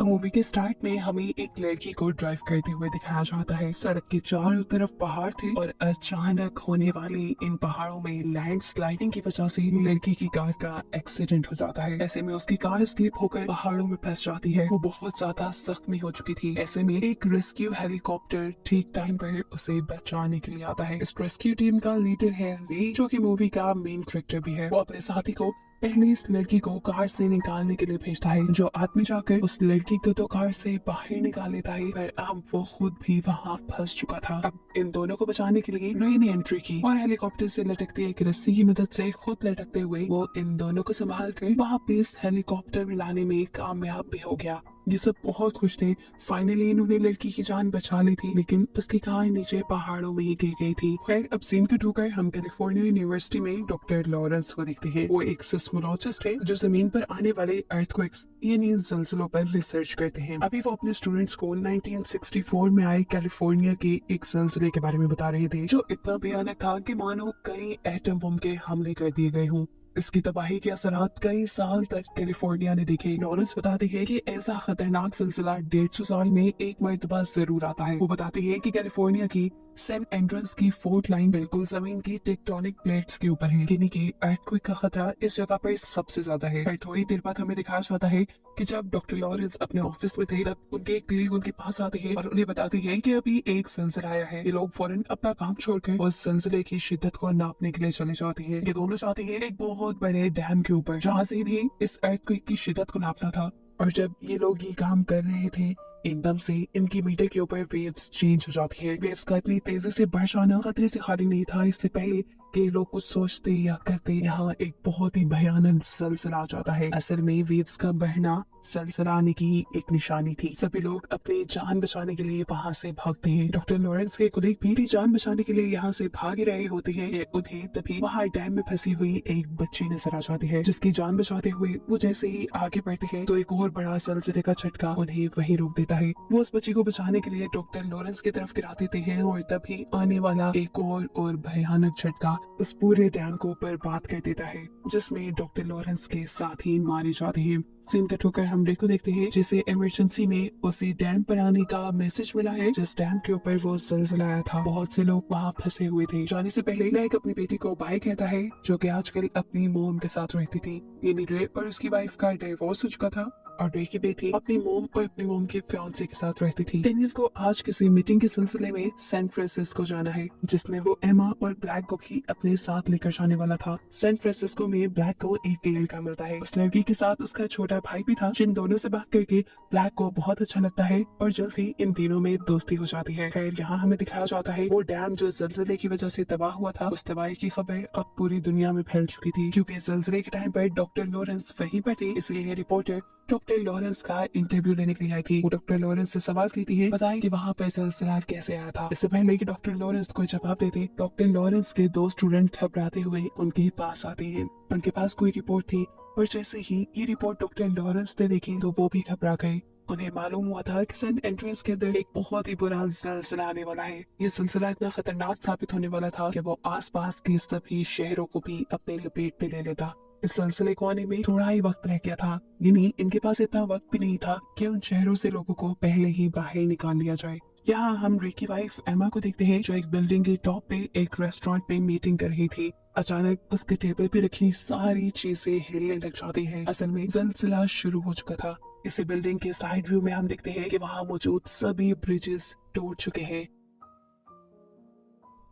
तो मूवी के स्टार्ट में हमें एक लड़की को ड्राइव करते हुए दिखाया जाता है। सड़क के चारों तरफ पहाड़ थे और अचानक होने वाली इन पहाड़ों में लैंड स्लाइडिंग की वजह से लड़की की कार का एक्सीडेंट हो जाता है। ऐसे में उसकी कार स्लिप होकर पहाड़ों में फंस जाती है। वो बहुत ज्यादा जख्मी हो चुकी थी। ऐसे में एक रेस्क्यू हेलीकॉप्टर ठीक टाइम पर उसे बचाने के लिए आता है। इस रेस्क्यू टीम का लीडर है ली, जो कि मूवी का मेन कैरेक्टर भी है। वो अपने साथी को पहले इस लड़की को कार से निकालने के लिए भेजता है। जो आदमी जाकर उस लड़की को तो कार से बाहर निकाल लेता है, पर अब वो खुद भी वहाँ फंस चुका था। अब इन दोनों को बचाने के लिए रे ने एंट्री की और हेलीकॉप्टर से लटकते एक रस्सी की मदद से खुद लटकते हुए वो इन दोनों को संभाल कर वापस हेलीकॉप्टर में लाने में कामयाब भी हो गया। ये सब बहुत खुश थे। फाइनली इन्होंने लड़की की जान बचा ली थी, लेकिन उसकी कार नीचे पहाड़ों में ही गिर गई थी। खैर, अब सीन कट होकर हम कैलिफोर्निया यूनिवर्सिटी में डॉक्टर लॉरेंस को देखते हैं। वो एक सिस्मोलॉजिस्ट है जो जमीन पर आने वाले अर्थक्वेक्स यानी ज़लज़लों पर रिसर्च करते हैं। अभी वो अपने स्टूडेंट्स को 1964 में आए कैलिफोर्निया के एक ज़लज़ले के बारे में बता रहे थे, जो इतना भयानक था कि मानो कई एटम बम के हमले कर दिए गए हों। इसकी तबाही के असरात कई साल तक कैलिफोर्निया ने देखे। लॉरेंस बताते हैं कि ऐसा खतरनाक सिलसिला 150 साल में एक मर्तबा जरूर आता है। वो बताते हैं कि कैलिफोर्निया की सैन एंड्रेस की फोर्ट लाइन बिल्कुल जमीन की टेक्टोनिक प्लेट्स के ऊपर है, यानी कि अर्थक्वेक का खतरा इस जगह पर सबसे ज्यादा है। फिर थोड़ी देर बाद हमें दिखाया जाता है कि जब डॉक्टर लॉरेंस अपने ऑफिस में थे, तब उनके एक कलीग उनके पास आते हैं और उन्हें बताते हैं कि अभी एक ज़लज़ला आया है। ये लोग फौरन अपना काम छोड़कर उस ज़लज़ले की शिद्दत को नापने के लिए चले जाते हैं। ये दोनों जाते हैं एक बहुत बड़े डैम के ऊपर, जहाँ से इन्हें इस अर्थक्वेक की शिद्दत को नापना था। और जब ये लोग ये काम कर रहे थे, एकदम से इनकी मीटर के ऊपर वेव्स चेंज हो जाती है। वेव्स का इतनी तेजी से बढ़ जाना खतरे से खाली नहीं था। इससे पहले कि लोग कुछ सोचते या करते, यहाँ एक बहुत ही भयानक ज़लज़ला आ जाता है। असल में वेव्स का बढ़ना ज़लज़ला आने की एक निशानी थी। सभी लोग अपनी जान बचाने के लिए वहाँ से भागते हैं। डॉक्टर लॉरेंस के कुलीग भी जान बचाने के लिए यहाँ से भाग रहे होते हैं। उन्हें तभी वहाँ डैम में फंसी हुई एक बच्ची नजर आ जाती है, जिसकी जान बचाते हुए वो जैसे ही आगे बढ़ते हैं तो एक और बड़ा ज़लज़ले का झटका उन्हें वहीं रोक देता है। वो उस बच्ची को बचाने के लिए डॉक्टर लॉरेंस की तरफ गिरा देते हैं और तभी आने वाला एक और भयानक झटका उस पूरे डैम को बर्बाद कर देता है, जिसमें डॉक्टर लॉरेंस के साथी मारे जाते हैं। सीन कट होकर हम रे को देखते हैं, जिसे इमरजेंसी में उसी डैम पर आने का मैसेज मिला है जिस डैम के ऊपर वो ज़लज़ला आया था। बहुत से लोग वहाँ फंसे हुए थे। जाने से पहले नायक अपनी बेटी को बाय कहता है, जो कि आजकल अपनी मोम के साथ रहती थी। यानी रे और उसकी वाइफ का डिवोर्स हो चुका था और रे की बेटी अपनी मोम और अपनी मोम के फियांसे के साथ रहती थी। डेनियल को आज किसी मीटिंग के सिलसिले में सैन फ्रांसिस्को जाना है, जिसमें वो एमा और ब्लैक को भी अपने साथ लेकर जाने वाला था। सैन फ्रांसिस्को में ब्लैक को एक लड़का मिलता है। उस लड़की के साथ उसका छोटा भाई भी था, जिन दोनों से बात करके ब्लैक को बहुत अच्छा लगता है और जल्द ही इन तीनों में दोस्ती हो जाती है। खैर, यहाँ हमें दिखाया जाता है वो डैम जो ज़लज़ले की वजह से तबाह हुआ था, उस तबाही की खबर अब पूरी दुनिया में फैल चुकी थी। क्योंकि ज़लज़ले के टाइम पर डॉक्टर लॉरेंस वहीं पर थे, इसलिए रिपोर्टर डॉक्टर लॉरेंस का इंटरव्यू लेने के लिए आई थी। वो डॉक्टर लॉरेंस से सवाल करती है, बताएं कि वहाँ पर ज़लज़ला कैसे आया था। इससे पहले कि डॉक्टर लॉरेंस को जवाब देते, डॉक्टर लॉरेंस के दो स्टूडेंट घबराते हुए उनके पास आते हैं। उनके पास कोई रिपोर्ट थी और जैसे ही ये रिपोर्ट डॉक्टर लॉरेंस ने देखी तो वो भी घबरा गए। उन्हें मालूम हुआ था कि सैन एंड्रेस के अंदर एक बहुत ही बुरा ज़लज़ला आने वाला है। ये ज़लज़ला इतना खतरनाक साबित होने वाला था कि वो आसपास के सभी शहरों को भी अपने लपेट में ले लेता। इस सिलसिले को आने में थोड़ा ही वक्त रह गया था, यानी इनके पास इतना वक्त भी नहीं था कि उन शहरों से लोगों को पहले ही बाहर निकाल लिया जाए। यहाँ हम रे की वाइफ एमा को देखते हैं, जो एक बिल्डिंग के टॉप पे एक रेस्टोरेंट में मीटिंग कर रही थी। अचानक उसके टेबल पे रखी सारी चीजें हिलने लग जाती हैं। असल में ज़लज़ला शुरू हो चुका था। इसी बिल्डिंग के साइड व्यू में हम देखते हैं कि वहाँ मौजूद सभी ब्रिजेस टूट चुके हैं।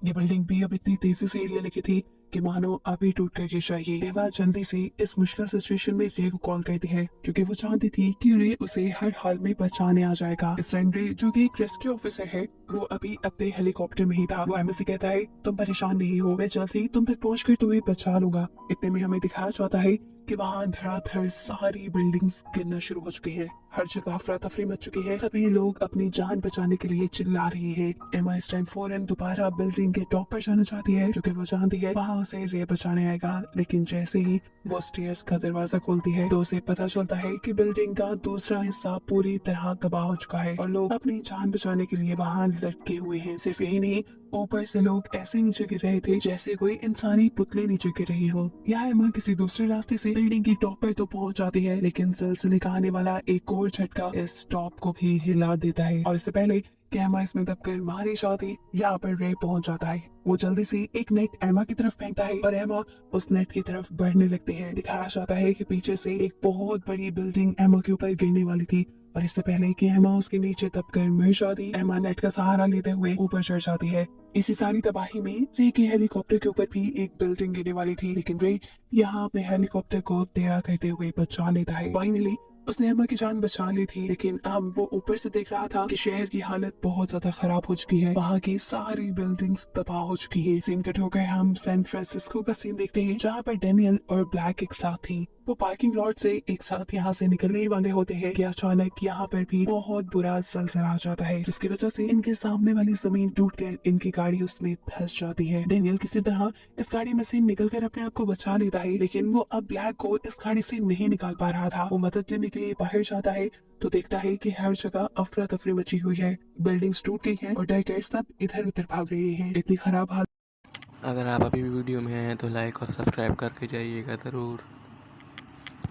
ये बिल्डिंग भी अब इतनी तेजी से हिलने लगी थी कि मानो अभी टूट कर गिर जाएगी। एवा जल्दी से इस मुश्किल सिचुएशन में रे को कॉल करती है, क्योंकि वो चाहती थी कि रे उसे हर हाल में बचाने आ जाएगा। इस टाइम रे, जो कि एक रेस्क्यू ऑफिसर है, वो अभी अपने हेलीकॉप्टर में ही था। वो एमा से कहता है, तुम परेशान नहीं हो, मैं जल्द ही तुम तक पहुंचकर तुम्हें बचा लूंगा। इतने में हमें दिखाया जाता है कि वहाँ धड़ाधड़ सारी बिल्डिंग्स गिरना शुरू हो चुकी हैं। हर जगह अफरा तफरी मच चुकी है। सभी लोग अपनी जान बचाने के लिए चिल्ला रही है। एमा इस टाइम फौरन दोबारा बिल्डिंग के टॉप पर जाना चाहती है, क्योंकि वो जानती है वहाँ उसे रे बचाने आएगा। लेकिन जैसे ही वो स्टेयर्स का दरवाजा खोलती है तो उसे पता चलता है कि बिल्डिंग का दूसरा हिस्सा पूरी तरह तबाह हो चुका है और लोग अपनी जान बचाने के लिए वहाँ लटके हुए हैं। सिर्फ यही नहीं, ऊपर से लोग ऐसे नीचे गिर रहे थे जैसे कोई इंसानी पुतले नीचे गिर रही हो। यहाँ एमा किसी दूसरे रास्ते से बिल्डिंग की टॉप पर तो पहुंच जाती है, लेकिन सिलसिले का आने वाला एक और झटका इस टॉप को भी हिला देता है। और इससे पहले कि एमा इसमें दबकर मारी जाती, यहाँ पर रे पहुंच जाता है। वो जल्दी से एक नेट एमा की तरफ फेंकता है और एमा उस नेट की तरफ बढ़ने लगती है। दिखाया जाता है कि पीछे से एक बहुत बड़ी बिल्डिंग एमा के ऊपर गिरने वाली थी, और इससे पहले कि एमा उसके नीचे दबकर मर जाती, एमा नेट का सहारा लेते हुए ऊपर चढ़ जाती है। इसी सारी तबाही में रे के हेलीकॉप्टर के ऊपर भी एक बिल्डिंग गिरने वाली थी, लेकिन रे यहाँ अपने हेलीकॉप्टर को टेढ़ा करते हुए बचा लेता है। फाइनली उसने एमा की जान बचा ली थी, लेकिन अब वो ऊपर से देख रहा था कि शहर की हालत बहुत ज्यादा खराब हो चुकी है। वहाँ की सारी बिल्डिंग्स तबाह हो चुकी है। सीन कट होकर हम सैन फ्रांसिस्को का सीन देखते हैं, जहाँ पर डेनियल और ब्लैक एक साथ थी। वो पार्किंग लॉट से एक साथ यहाँ से निकलने वाले होते हैं कि अचानक यहाँ पर भी बहुत बुरा ज़लज़ला आ जाता है, जिसकी वजह से इनके सामने वाली जमीन टूटकर इनकी गाड़ी उसमें धंस जाती है। डेनियल किसी तरह इस गाड़ी में से निकलकर अपने आप को बचा लेता है, लेकिन वो अब ब्लैक को इस गाड़ी से नहीं निकाल पा रहा था। वो मदद लेने के लिए बाहर जाता है तो देखता है कि हर जगह अफरा तफरी मची हुई है, बिल्डिंग्स टूट गई हैं और डरकर सब इधर उधर भाग रहे हैं। इतनी खराब हालत। अगर आप अभी भी वीडियो में हैं तो लाइक और सब्सक्राइब करके जाइएगा ज़रूर।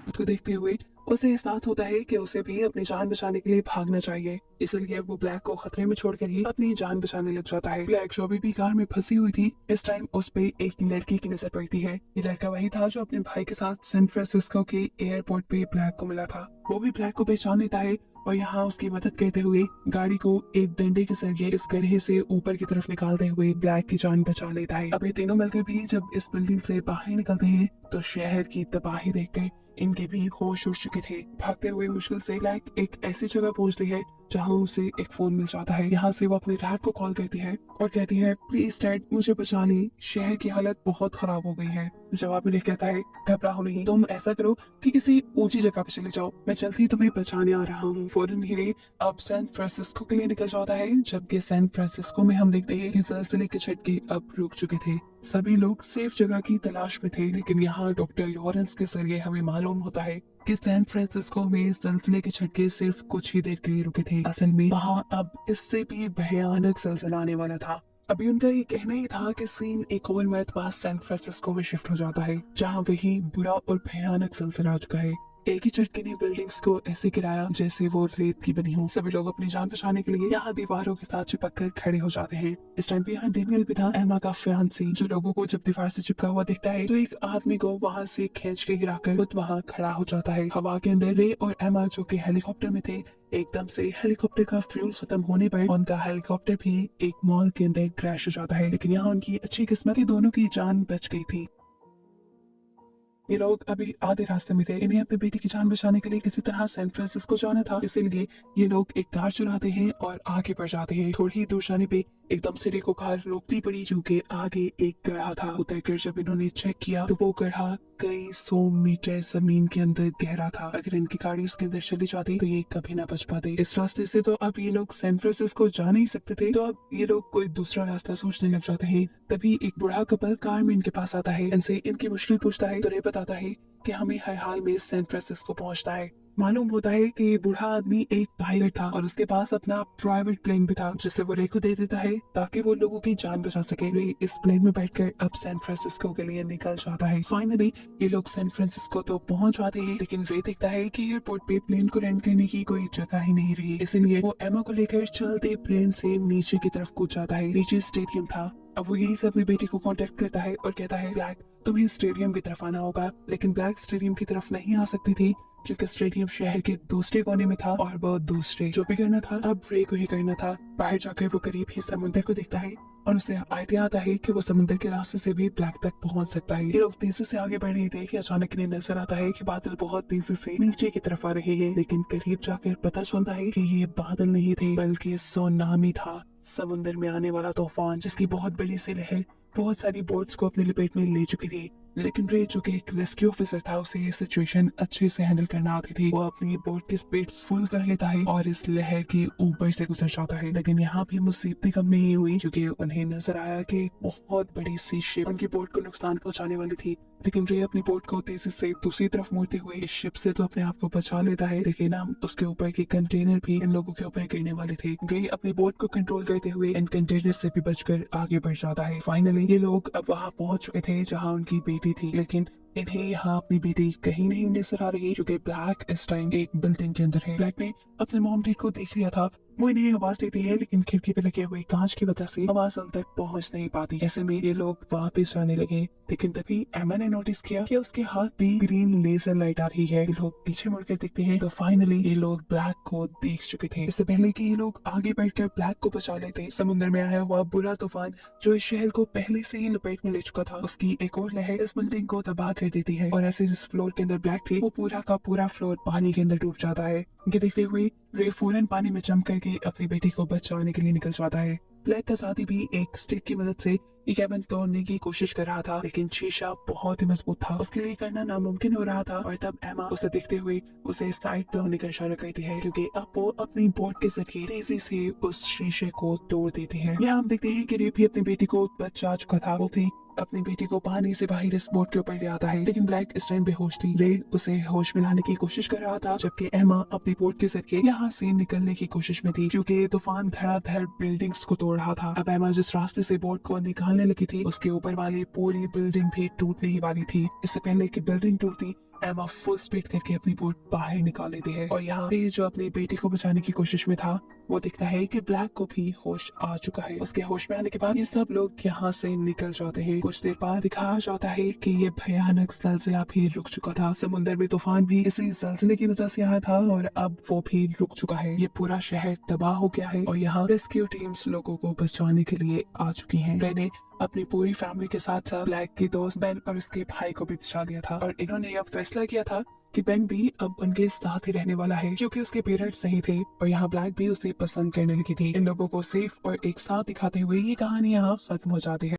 को देखते हुए उसे एहसास होता है कि उसे भी अपनी जान बचाने के लिए भागना चाहिए, इसलिए वो ब्लैक को खतरे में छोड़कर ही अपनी जान बचाने लग जाता है। ब्लैक जो अभी भी कार में फंसी हुई थी, इस टाइम उस पे एक लड़की की नजर पड़ती है। ये लड़का वही था जो अपने भाई के साथ सैन फ्रांसिस्को के एयरपोर्ट पे ब्लैक को मिला था। वो भी ब्लैक को पहचान लेता है और यहाँ उसकी मदद करते हुए गाड़ी को एक डंडे के जरिए इस गड्ढे से ऊपर की तरफ निकालते हुए ब्लैक की जान बचा लेता है। अब ये तीनों मिलकर भी जब इस बिल्डिंग से बाहर निकलते हैं तो शहर की तबाही देखकर इनके भी होश उड़ चुके थे। भागते हुए मुश्किल से ब्लैक एक ऐसी जगह पहुंचती है जहां उसे एक फोन मिल जाता है। यहाँ से वो अपने डैड को कॉल करती है और कहती है, प्लीज डैड मुझे बचा ली, शहर की हालत बहुत खराब हो गई है। जवाब में कहता है, घबराओ नहीं, तुम ऐसा करो कि किसी ऊंची जगह पे चले जाओ, मैं जल्दी तुम्हें बचाने आ रहा हूँ। फौरन ही रे अब सैन फ्रांसिस्को के लिए निकल जाता है, जबकि सैन फ्रांसिस्को में हम देखते हैं कि ज़लज़ले के झटके अब रुक चुके थे। सभी लोग सेफ जगह की तलाश में थे, लेकिन यहाँ डॉक्टर लॉरेंस के जरिए हमें मालूम होता है कि सैन फ्रांसिस्को में ज़लज़ले के झटके सिर्फ कुछ ही देर के लिए रुके थे। असल में वहाँ अब इससे भी भयानक ज़लज़ला आने वाला था। अभी उनका ये कहना ही था कि सीन एक और मरतबा सैन फ्रांसिस्को में शिफ्ट हो जाता है, जहाँ वही बुरा और भयानक ज़लज़ला आ चुका है। एक ही झटके ने बिल्डिंग्स को ऐसे गिराया जैसे वो रेत की बनी हो। सभी लोग अपनी जान बचाने के लिए यहाँ दीवारों के साथ चिपक कर खड़े हो जाते हैं। इस टाइम पे यहाँ डेनियल भी था, एमा का फियांसी, जो लोगों को जब दीवार से चिपका हुआ दिखता है तो एक आदमी को वहाँ से खींच के गिराकर खुद वहाँ खड़ा हो जाता है। हवा के अंदर रे और एमा जो कि हेलीकॉप्टर में थे, एकदम से हेलीकॉप्टर का फ्यूल खत्म होने पर उनका हेलीकॉप्टर भी एक मॉल के अंदर क्रैश हो जाता है, लेकिन यहाँ उनकी अच्छी किस्मत, दोनों की जान बच गई थी। ये लोग अभी आधे रास्ते में थे। इन्हें अपने बेटी की जान बचाने के लिए किसी तरह सैन फ्रांसिस्को जाना था, इसीलिए ये लोग एक कार चुराते हैं और आगे बढ़ जाते हैं। थोड़ी ही दूर जाने पे एकदम से रे को कार रोकनी पड़ी, क्योंकि आगे एक गड्ढा था। उतरकर जब इन्होंने चेक किया तो वो गड्ढा कई 100 मीटर जमीन के अंदर गहरा था। अगर इनकी गाड़ी उसके अंदर चली जाती तो ये कभी ना बच पाते। इस रास्ते से तो अब ये लोग सैन फ्रांसिस्को जा नहीं सकते थे, तो अब ये लोग कोई दूसरा रास्ता सोचने लग जाते हैं। तभी एक बूढ़ा कपल कार में इनके पास आता है, इनसे इनकी मुश्किल पूछता है तो रे बताता है कि हमें हर हाल में सैन फ्रांसिस्को पहुंचना है। मालूम होता है कि ये बूढ़ा आदमी एक पायलट था और उसके पास अपना प्राइवेट प्लेन भी था, जिसे वो रे को दे देता है ताकि वो लोगों की जान बचा सके। रे इस प्लेन में बैठकर अब सैन फ्रांसिस्को के लिए निकल जाता है। फाइनली ये लोग सैन फ्रांसिस्को तो पहुंच जाते हैं, लेकिन रे देखता है कि एयरपोर्ट पे प्लेन को रेंट करने की कोई जगह ही नहीं रही, इसलिए वो एमा को लेकर चलते प्लेन से नीचे की तरफ कूद जाता है। नीचे स्टेडियम था। अब वो यही से अपनी बेटी को कांटेक्ट करता है और कहता है, ब्लैक तुम्हें स्टेडियम की तरफ आना होगा। लेकिन ब्लैक स्टेडियम की तरफ नहीं आ सकती थी क्योंकि स्टेडियम शहर के दूसरे कोने में था और वो दूसरे जो भी करना था अब रे को ही करना था। बाहर जाकर वो करीब ही समुद्र को देखता है और उसे आइडिया आता है कि वो समुद्र के रास्ते से भी ब्लैक तक पहुंच सकता है। ये लोग तेजी से आगे बढ़ रहे थे कि अचानक इन्हें नजर आता है कि बादल बहुत तेजी से नीचे की तरफ आ रहे हैं, लेकिन करीब जाकर पता चलता है कि ये बादल नहीं थे बल्कि सुनामी था, समुद्र में आने वाला तूफान, जिसकी बहुत बड़ी सी लहर बहुत सारी बोट्स को अपनी लपेट में ले चुकी थी। लेकिन रे जो कि एक रेस्क्यू ऑफिसर था, उसे ये सिचुएशन अच्छे से हैंडल करना आती थी। वो अपनी बोट की स्पीड फुल कर लेता है और इस लहर के ऊपर से गुजर जाता है। लेकिन यहाँ भी मुसीबतें कम नहीं हुई, क्योंकि उन्हें नजर आया कि एक बहुत बड़ी सी शिप उनकी बोट को नुकसान पहुंचाने वाली थी। लेकिन रे अपनी बोट को तेजी से दूसरी तरफ मोड़ते हुए इस शिप से तो अपने आप को बचा लेता है, लेकिन हम उसके ऊपर के कंटेनर भी इन लोगों के ऊपर गिरने वाले थे। रे अपनी बोट को कंट्रोल करते हुए इन कंटेनर से भी बचकर आगे बढ़ जाता है। फाइनली ये लोग अब वहां पहुंच चुके थे जहां उनकी बेटी थी, लेकिन इन्हें यहाँ अपनी बेटी कहीं नहीं नजर आ रही, क्योंकि ब्लैक इस टाइम एक बिल्डिंग के अंदर है। ब्लैक ने अपने मॉम डैड को देख लिया था, वो इन्हें आवाज देती है, लेकिन खिड़की पे लगे हुए कांच की वजह से आवाज उन तक पहुंच नहीं पाती। ऐसे में ये लोग वापस जाने लगे, लेकिन तभी एमा ने नोटिस किया कि उसके हाथ पे ग्रीन लेजर लाइट आ रही है। ये लोग पीछे मुड़कर देखते हैं तो फाइनली ये लोग ब्लैक को देख चुके थे। इससे पहले कि ये लोग आगे बढ़कर ब्लैक को बचा लेते, समुद्र में आया हुआ बुरा तूफान जो इस शहर को पहले से ही लपेट में ले चुका था, उसकी एक और लहर इस बिल्डिंग को तबाह कर देती है और ऐसे जिस फ्लोर के अंदर ब्लैक थी वो पूरा का पूरा फ्लोर पानी के अंदर डूब जाता है। ये देखते हुए रे फौरन पानी में जंप करके अपनी बेटी को बचाने के लिए निकल जाता है। ब्लैक का साथी भी एक स्टिक की मदद से ये कैबिन तोड़ने की कोशिश कर रहा था, लेकिन शीशा बहुत ही मजबूत था, उसके लिए करना नामुमकिन हो रहा था। और तब एमा उसे देखते हुए उसे साइड पे होने का इशारा करती है, क्योंकि अब वो अपनी बोट के जरिए तेजी से उस शीशे को तोड़ देती है। यहाँ हम देखते हैं कि रे भी अपनी बेटी को बचा चुका था। वो भी अपनी बेटी को पानी से बाहर इस बोट के ऊपर ले आता है, लेकिन ब्लैक इस टाइम बेहोश थी। रे उसे होश में लाने की कोशिश कर रहा था, जबकि एमा अपनी बोट के जरिए यहाँ से निकलने की कोशिश में थी, क्योंकि तूफान धड़ाधड़ बिल्डिंग्स को तोड़ रहा था। अब एमा जिस रास्ते से बोट को निकालने लगी थी, उसके ऊपर वाली पूरी बिल्डिंग भी टूटने ही वाली थी। इससे पहले कि बिल्डिंग टूटती, एमा फुल स्पीड करके अपनी बोट बाहर निकाल लेती है और यहाँ पे जो अपनी बेटी को बचाने की कोशिश में था, वो दिखता है कि ब्लैक को भी होश आ चुका है। उसके होश में आने के बाद ये सब लोग यहाँ से निकल जाते हैं। कुछ देर बाद दिखाया जाता है कि ये भयानक ज़लज़ला भी रुक चुका था। समुद्र में तूफान भी इसी ज़लज़ले की वजह से आया था और अब वो भी रुक चुका है। ये पूरा शहर तबाह हो गया है और यहाँ रेस्क्यू टीम्स लोगों को बचाने के लिए आ चुकी हैं। रेने अपनी पूरी फैमिली के साथ साथ ब्लैक की दोस्त बेन और उसके भाई को भी बचा लिया था और इन्होंने अब फैसला किया था कि बेन भी अब उनके साथ ही रहने वाला है, क्योंकि उसके पेरेंट्स सही थे और यहाँ ब्लैक भी उसे पसंद करने लगी थी। इन लोगों को सेफ और एक साथ दिखाते हुए ये कहानी यहाँ खत्म हो जाती है।